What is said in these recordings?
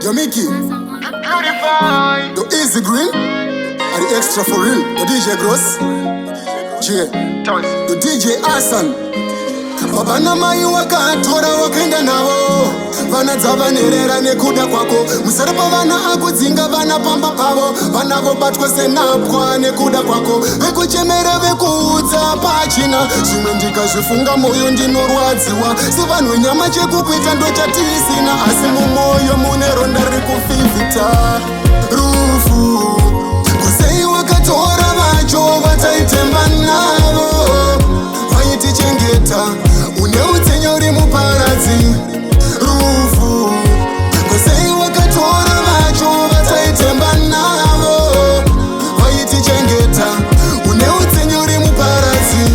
Yo Mickey, Beautify. the Easy Green, and the Extra for real, the DJ Gross, the DJ Arson. Vana mai wakatora wakaenda navo, vana dzavanerera nekuda kwako. Musoro pavana akudzinga vana pamba pavo, vana vobatwa senapwa nekuda kwako. Vekuchemera vekuudza pachina, zvimwe ndikazvifunga moyo ndinorwadziwa. Sevanhu nyama chekukuita ndochatisina, asi mumwoyo mune ronda rikufivhita. Rufu kusei wakatora vacho vataitemba navo, vaitichengeta une utsenyo uri muparadzi. Rufu kusei wakatora vacho vataitemba navo, vaitichengeta une utsenyo uri muparadzi.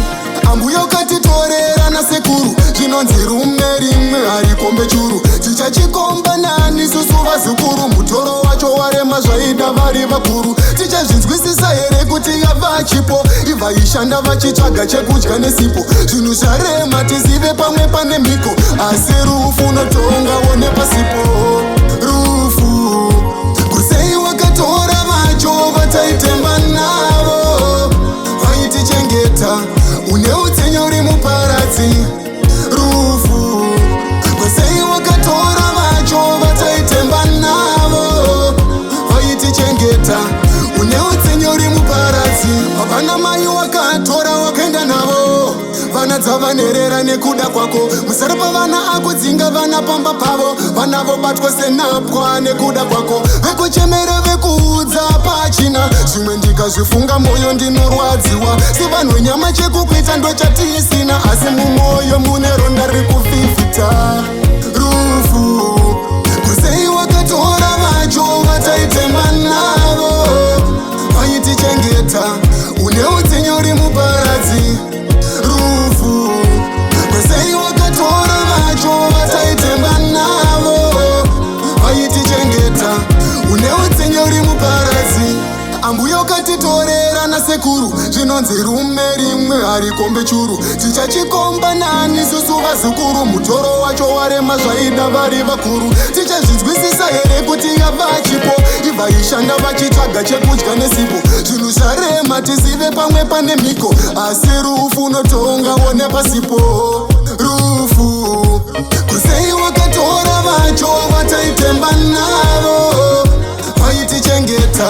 Ambuya ukatitorera nasekuru, chinonzi rume rimwe harikombe churu. Tichachikomba nani susu vazukuru, mutoro wacho warema zvaida vari vakuru. Tichazvinzwisisa here kuti yava chipo, ivaishanda vachitsvaga chekudya nesipo. Zvinhu zvarema tizive pamwe pane mhiko, asi rufu notongawo nepasipo. Rufu kusei wakatora vacho vataitemba navo, vaitichengeta une utsenyo uri muparadzi. Rufu kusei wakatora vacho vataitemba navo, vaitichengeta une utsenyo uri muparadzi. Vana mai wakatora wakaenda navo, vana dzavanerera nekuda kwako. Musoro pavana akudzinga vana pamba pavo, vana vobatwa senapwa nekuda kwako. Vekuchemera vekuudza pachina, zvimwe ndikazvifunga moyo ndinorwadziwa. Sevanhu nyama chekukuita ndochatisina, asi mumwoyo mune ronda rikufivhita. Rufu kusei wakatora vacho vataitemba navo, vaitichengeta une utsenyo uri muparadzi. Rufu kusei wakatora vacho vataitemba navo, vaitichengeta une utsenyo uri muparadzi. Ambuya ukatitorera nasekuru, zvinonzi rume rimwe harikombe churu. Tichachikomba nani susu vazukuru, mutoro wacho warema zvaida vari vakuru. Tichazvinzwisisa here kuti yava chipo, ivaishanda vachitsvaga chekudya nesipo. Zvinhu zvarema tizive pamwe pane mhiko, asi rufu notongawo nepasipo. Rufu kusei wakatora vacho vataitemba navo, vaitichengeta